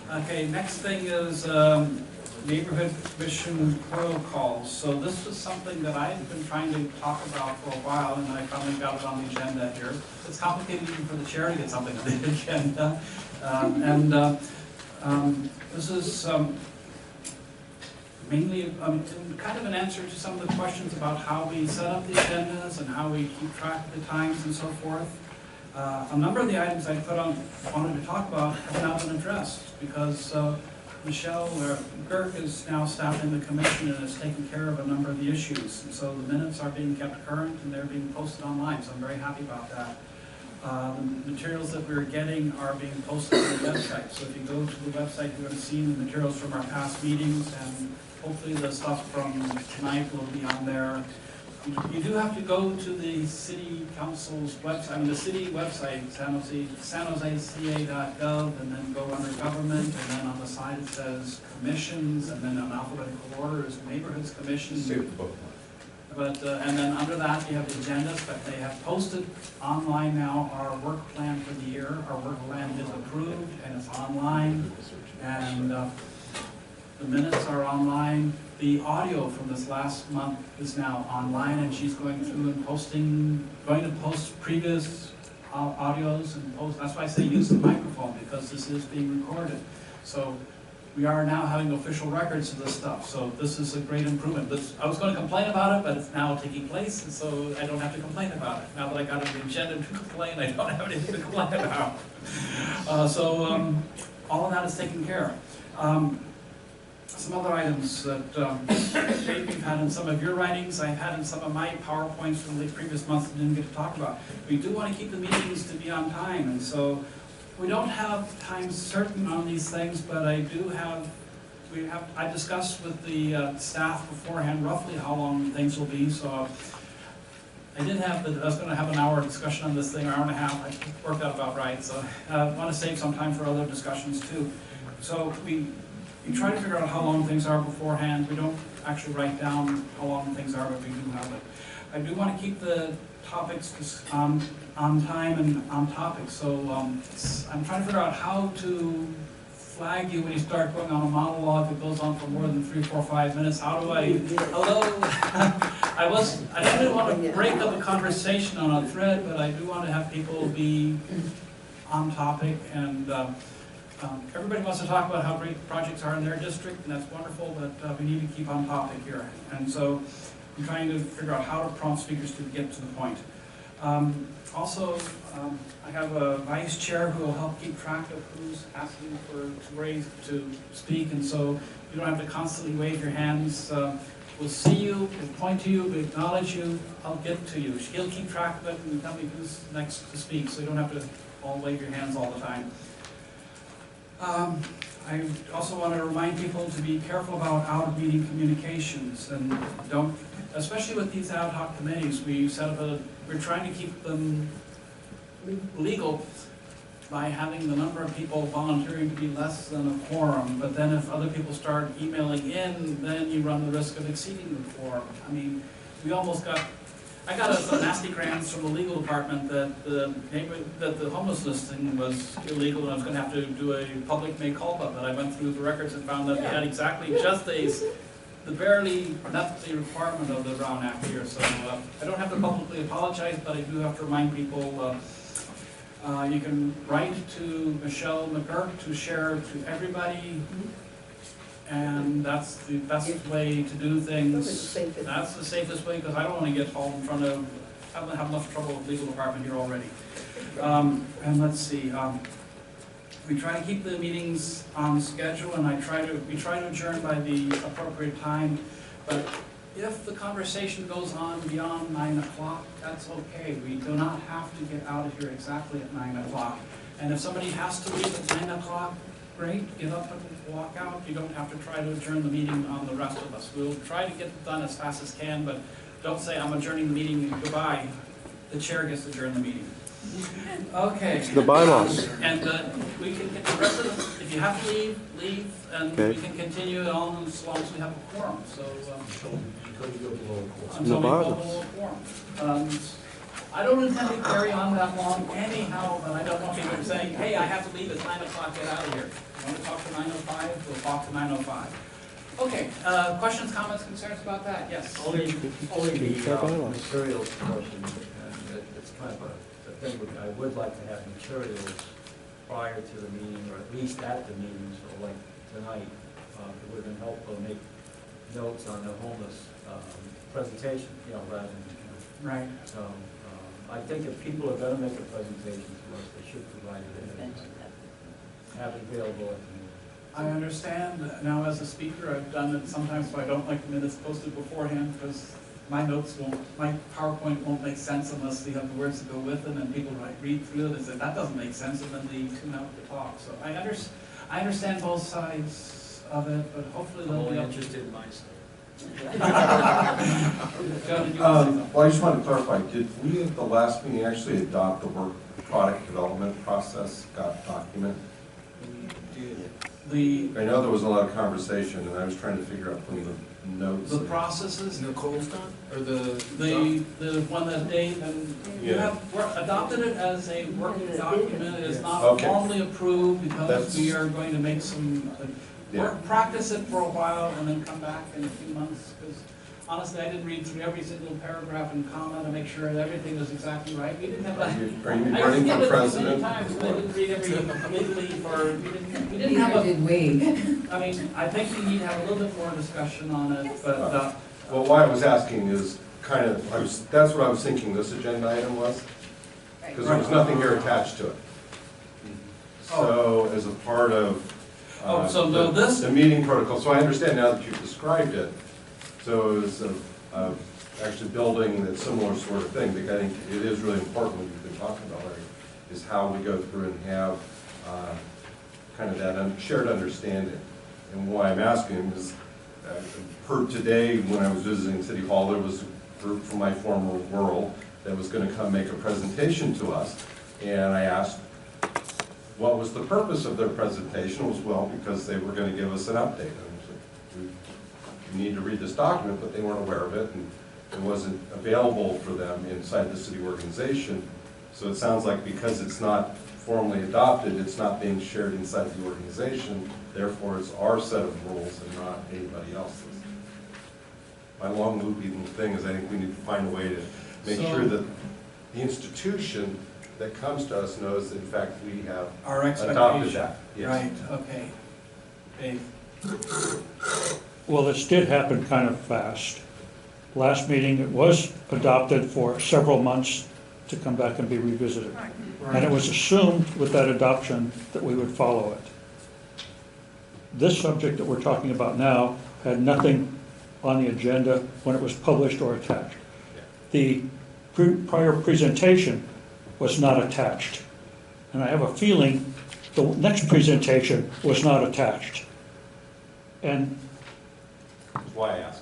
Okay, next thing is neighborhood commission protocols. So this was something that I've been trying to talk about for a while, and I finally got it on the agenda here. It's complicated even for the chair to get something on the agenda. This is mainly kind of an answer to some of the questions about how we set up the agendas and how we keep track of the times and so forth. A number of the items I wanted to talk about have now been addressed because Michelle Girk is now staffing the commission and is taking care of a number of the issues. And so the minutes are being kept current and they're being posted online, so I'm very happy about that. The materials that we're getting are being posted on the website. So if you go to the website, you're going to see the materials from our past meetings, and hopefully the stuff from tonight will be on there. You do have to go to the city council's website, the city website, sanjoseca.gov, and then go under government, and then on the side it says commissions, and then in alphabetical order is neighborhoods commissions. But and then under that you have the agendas, but they have posted online now our work plan for the year. Our work plan is approved and it's online, and the minutes are online. The audio from this last month is now online, and she's going through and going to post previous audios and post. That's why I say use the microphone, because this is being recorded. So we are now having official records of this stuff. So this is a great improvement. I was going to complain about it, but it's now taking place, and so I don't have to complain about it. Now that I got an agenda to complain, I don't have anything to complain about. All of that is taken care of. Some other items that we've had in some of your writings, I've had in some of my PowerPoints from the previous months that I didn't get to talk about. We do want to keep the meetings to be on time, and so we don't have time certain on these things, but I discussed with the staff beforehand roughly how long things will be, so I was going to have an hour discussion on this thing, an hour and a half. I worked out about right, so I want to save some time for other discussions too. So we try to figure out how long things are beforehand. We don't actually write down how long things are, but we do have it. I do want to keep the topics on time and on topic, so I'm trying to figure out how to flag you when you start going on a monologue that goes on for more than 3, 4, 5 minutes. How do I, hello? I didn't want to break up a conversation on a thread, but I do want to have people be on topic, and everybody wants to talk about how great projects are in their district, and that's wonderful, but we need to keep on topic here. And so I'm trying to figure out how to prompt speakers to get to the point. Also, I have a vice chair who will help keep track of who's asking to speak, and so you don't have to constantly wave your hands. We'll see you, we'll point to you, we'll acknowledge you, I'll get to you. She'll keep track of it and tell me who's next to speak, so you don't have to all wave your hands all the time. I also want to remind people to be careful about out-of-meeting communications, and especially with these ad hoc committees, we're trying to keep them legal by having the number of people volunteering to be less than a quorum, but then if other people start emailing in, then you run the risk of exceeding the quorum. I mean, I got some nasty grants from the legal department that the homelessness thing was illegal, and I was going to have to do a public mea culpa, but I went through the records and found that we had exactly just that's the requirement of the Brown Act here. So I don't have to publicly apologize, but I do have to remind people you can write to Michelle McGurk to share to everybody, and that's the best way to do things. That's the safest way, because I don't want to get hauled in front of, I don't have enough trouble with the legal department here already. And let's see, we try to keep the meetings on schedule, and we try to adjourn by the appropriate time, but if the conversation goes on beyond 9 o'clock, that's okay. We do not have to get out of here exactly at 9 o'clock. And if somebody has to leave at 9 o'clock, great, get up and walk out. You don't have to try to adjourn the meeting on the rest of us. We'll try to get it done as fast as can, but don't say I'm adjourning the meeting and goodbye. The chair gets to adjourn the meeting. Okay. It's the bylaws. And we can get the rest of it. If you have to leave, and okay. We can continue it on as long as we have a quorum. So until we go below a quorum. I don't intend to carry on that long anyhow, but I don't want people saying, hey, I have to leave at 9 o'clock, get out of here. You want to talk to 9:05? We'll talk to 9:05. Okay, questions, comments, concerns about that? Yes? Only the materials portion, and it's kind of a thing, I would like to have materials prior to the meeting, or at least at the meeting, so like tonight, it would have been helpful to make notes on the homeless presentation, rather than, Right. So, I think if people are gonna make a presentation to us, they should provide it and have it available at the meeting. I understand. Now, as a speaker, I've done it sometimes, so I don't like the minutes posted beforehand, because my PowerPoint won't make sense unless you have the words to go with it, and people read through it and say, that doesn't make sense, and then they tune out the talk. So I understand both sides of it, but hopefully I'm they'll only be interested in my side. Well, I just wanted to clarify, did we at the last meeting actually adopt the work product development process document? I know there was a lot of conversation, and I was trying to figure out from the notes. The processes, Nicole's done, or the one that Dave and you Yeah. have adopted it as a working document. It is not Okay. formally approved because That's- we are going to make some, Yeah. practice it for a while and then come back in a few months. Because honestly, I didn't read through every single paragraph and comment to make sure that everything was exactly right. We didn't have that. Are you I running skimmed for it many president? times, but I didn't read every leaf, or we didn't Neither have did we. I mean, I think we need to have a little bit more discussion on it, but, Well, why I was asking is that's what I was thinking this agenda item was, because there was nothing here attached to it. So as a part of so no, this. the meeting protocol, so I understand now that you've described it, so it was actually building that similar sort of thing, because I think it is really important what you've been talking about, Larry, is how we go through and have kind of that shared understanding. And why I'm asking is, per today, when I was visiting City Hall, there was a group from my former world that was going to come make a presentation to us, and I asked, what was the purpose of their presentation? It was, well, because they were going to give us an update. And we need to read this document, but they weren't aware of it, and it wasn't available for them inside the city organization. So it sounds like because it's not formally adopted, it's not being shared inside the organization, therefore it's our set of rules and not anybody else's. My long looping thing is I think we need to find a way to make sure that the institution that comes to us knows that in fact we have Our adopted expectation. that. Yes. Right, okay. Dave? Well, this did happen kind of fast. Last meeting, it was adopted for several months to come back and be revisited. And it was assumed with that adoption that we would follow it. This subject that we're talking about now had nothing on the agenda when it was published or attached. The prior presentation was not attached. And I have a feeling the next presentation was not attached. And, That's why I asked.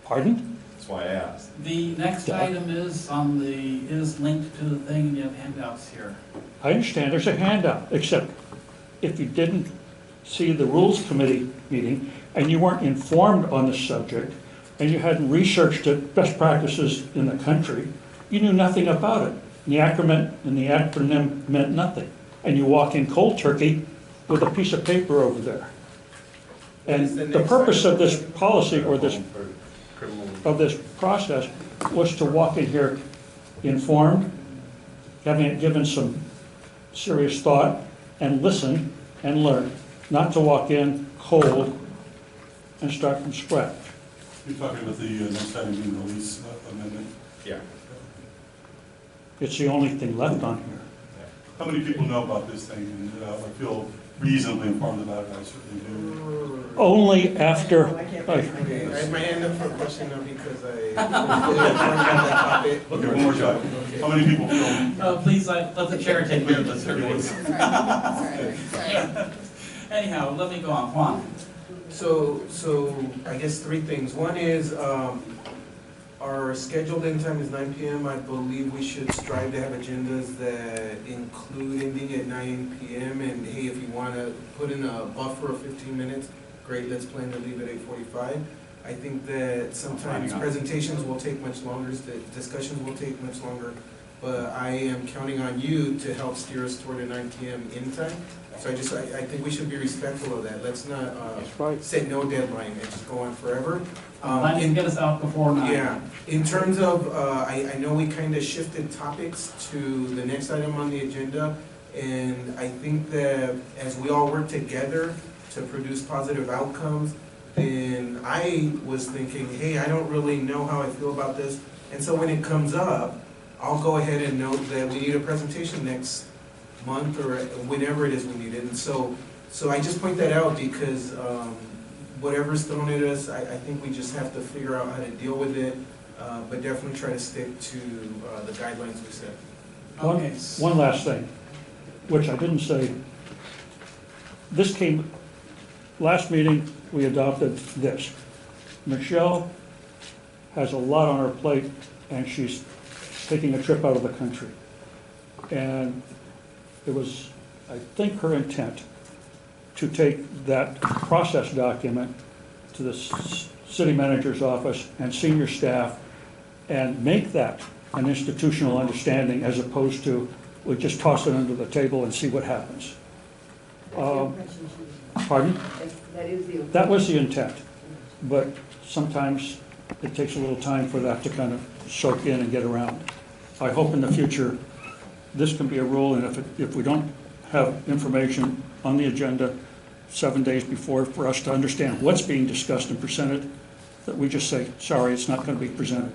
pardon? That's why I asked. The next Yeah. item is linked to the thing, and you have handouts here. I understand there's a handout, except if you didn't see the Rules Committee meeting and you weren't informed on the subject and you hadn't researched it, best practices in the country, you knew nothing about it. The acronym meant nothing. And you walk in cold turkey with a piece of paper over there. And the purpose of this policy or this process was to walk in here informed, having it given some serious thought, and listen and learn, not to walk in cold and start from scratch. You're talking about the next item being the lease amendment? Yeah. It's the only thing left on here. How many people know about this thing? And I feel reasonably informed about it, I certainly do. Only after, Okay, I have my hand up for a question now because I. Okay, one more shot. How many people feel? Please, let the chair take care of this, everybody. Sorry. Anyhow, let me go on. Juan? So I guess three things. One is, our scheduled end time is 9 p.m. I believe we should strive to have agendas that include ending at 9 p.m. And hey, if you want to put in a buffer of 15 minutes, great, let's plan to leave at 8:45. I think that sometimes presentations will take much longer, discussions will take much longer. but I am counting on you to help steer us toward a 9 PM in time. So I think we should be respectful of that. Let's not That's right. set no deadline and just go on forever. Plan to get us out before 9. Yeah, in terms of, I know we kind of shifted topics to the next item on the agenda, and I think that as we all work together to produce positive outcomes, then I was thinking, hey, I don't really know how I feel about this, and so when it comes up, I'll go ahead and note that we need a presentation next month or whenever it is we need it, and so I just point that out because, whatever's thrown at us, I think we just have to figure out how to deal with it, but definitely try to stick to the guidelines we set. Okay. One last thing, which I didn't say. This came, last meeting, we adopted this. Michelle has a lot on her plate, and she's taking a trip out of the country. And it was, I think, her intent to take that process document to the city manager's office and senior staff and make that an institutional understanding as opposed to we just toss it under the table and see what happens. Pardon? That was the intent, but sometimes it takes a little time for that to kind of soak in and get around. I hope in the future this can be a rule, and if we don't have information on the agenda 7 days before for us to understand what's being discussed and presented, that we just say, sorry, it's not going to be presented.